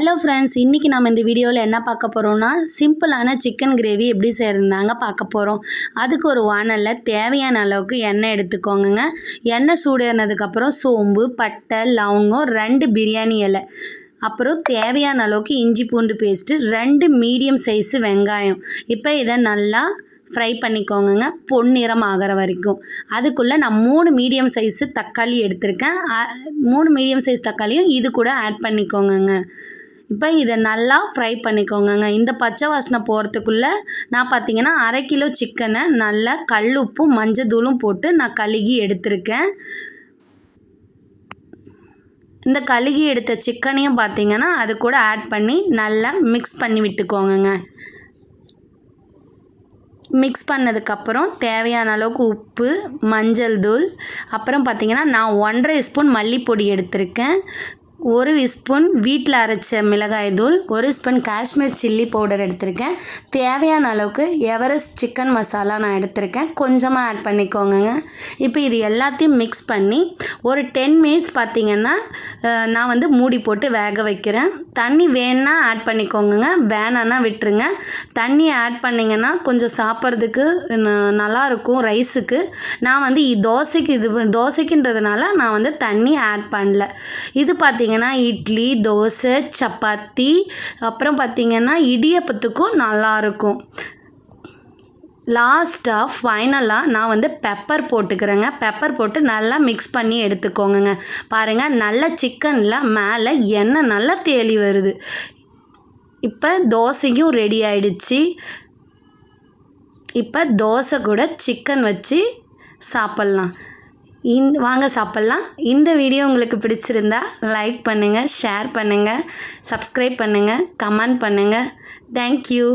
Hello friends, இன்றைக்கி நம்ம இந்த வீடியோவில் என்ன பார்க்க போகிறோம்னா சிம்பிளான சிக்கன் கிரேவி எப்படி செய்கிறதாங்க பார்க்க போகிறோம். அதுக்கு ஒரு வானலில் தேவையான அளவுக்கு எண்ணெய் எடுத்துக்கோங்க. எண்ணெய் சூடானதுக்கப்புறம் சோம்பு, பட்டை, லவங்கம், 2 பிரியாணி இலை, அப்புறம் தேவையான அளவுக்கு இஞ்சி பூண்டு பேஸ்ட்டு, 2 மீடியம் சைஸு வெங்காயம். இப்போ இதை நல்லா ஃப்ரை பண்ணிக்கோங்க பொன்னிறம் ஆகிற வரைக்கும். அதுக்குள்ளே நான் 3 மீடியம் சைஸு தக்காளி எடுத்திருக்கேன். 3 மீடியம் சைஸ் தக்காளியும் இது கூட ஆட் பண்ணிக்கோங்க. இப்போ இதை நல்லா ஃப்ரை பண்ணிக்கோங்க. இந்த பச்சை வாசனை போகிறதுக்குள்ளே நான் பார்த்திங்கன்னா 1/2 கிலோ சிக்கனை நல்லா கல் உப்பும் மஞ்சத்தூளும் போட்டு நான் கழுகி எடுத்திருக்கேன். இந்த கழுகி எடுத்த சிக்கனையும் பார்த்திங்கன்னா அது கூட ஆட் பண்ணி நல்லா மிக்ஸ் பண்ணி விட்டுக்கோங்க. மிக்ஸ் பண்ணதுக்கப்புறம் தேவையான அளவுக்கு உப்பு, மஞ்சள் தூள், அப்புறம் பார்த்திங்கன்னா நான் 1½ ஸ்பூன் மல்லிப்பொடி எடுத்திருக்கேன், 1 ஸ்பூன் வீட்டில் அரைச்ச மிளகாய் தூள், 1 ஸ்பூன் காஷ்மீர் சில்லி பவுடர் எடுத்திருக்கேன். தேவையான அளவுக்கு எவரெஸ்ட் சிக்கன் மசாலா நான் எடுத்திருக்கேன், கொஞ்சமாக ஆட் பண்ணிக்கோங்க. இப்போ இது எல்லாத்தையும் மிக்ஸ் பண்ணி ஒரு 10 மினிட்ஸ் பார்த்திங்கன்னா நான் வந்து மூடி போட்டு வேக வைக்கிறேன். தண்ணி வேணுன்னா ஆட் பண்ணிக்கோங்க, வேணான்னா விட்டுருங்க. தண்ணி ஆட் பண்ணிங்கன்னா கொஞ்சம் சாப்பிட்றதுக்கு நல்லாயிருக்கும் ரைஸுக்கு. நான் வந்து தோசைக்குன்றதுனால நான் வந்து தண்ணி ஆட் பண்ணல. இது பார்த்திங்கன்னா இட்லி, தோசை, சப்பாத்தி, அப்புறம் பார்த்திங்கன்னா இடியப்பத்துக்கும் நல்லாயிருக்கும். லாஸ்ட்டாக ஃபைனலாக நான் வந்து பெப்பர் போட்டுக்கிறேங்க. பெப்பர் போட்டு நல்லா மிக்ஸ் பண்ணி எடுத்துக்கோங்க. பாருங்கள், நல்ல சிக்கனில் மேலே எண்ணெய் நல்லா தேளி வருது. இப்போ தோசையும் ரெடி ஆயிடுச்சு. இப்போ தோசை கூட சிக்கன் வச்சு சாப்பிட்லாம். வாங்க சாப்பிட்லாம். இந்த வீடியோ உங்களுக்கு பிடிச்சிருந்தா லைக் பண்ணுங்கள், ஷேர் பண்ணுங்கள், சப்ஸ்கிரைப் பண்ணுங்கள், கமெண்ட் பண்ணுங்கள். தேங்க்யூ.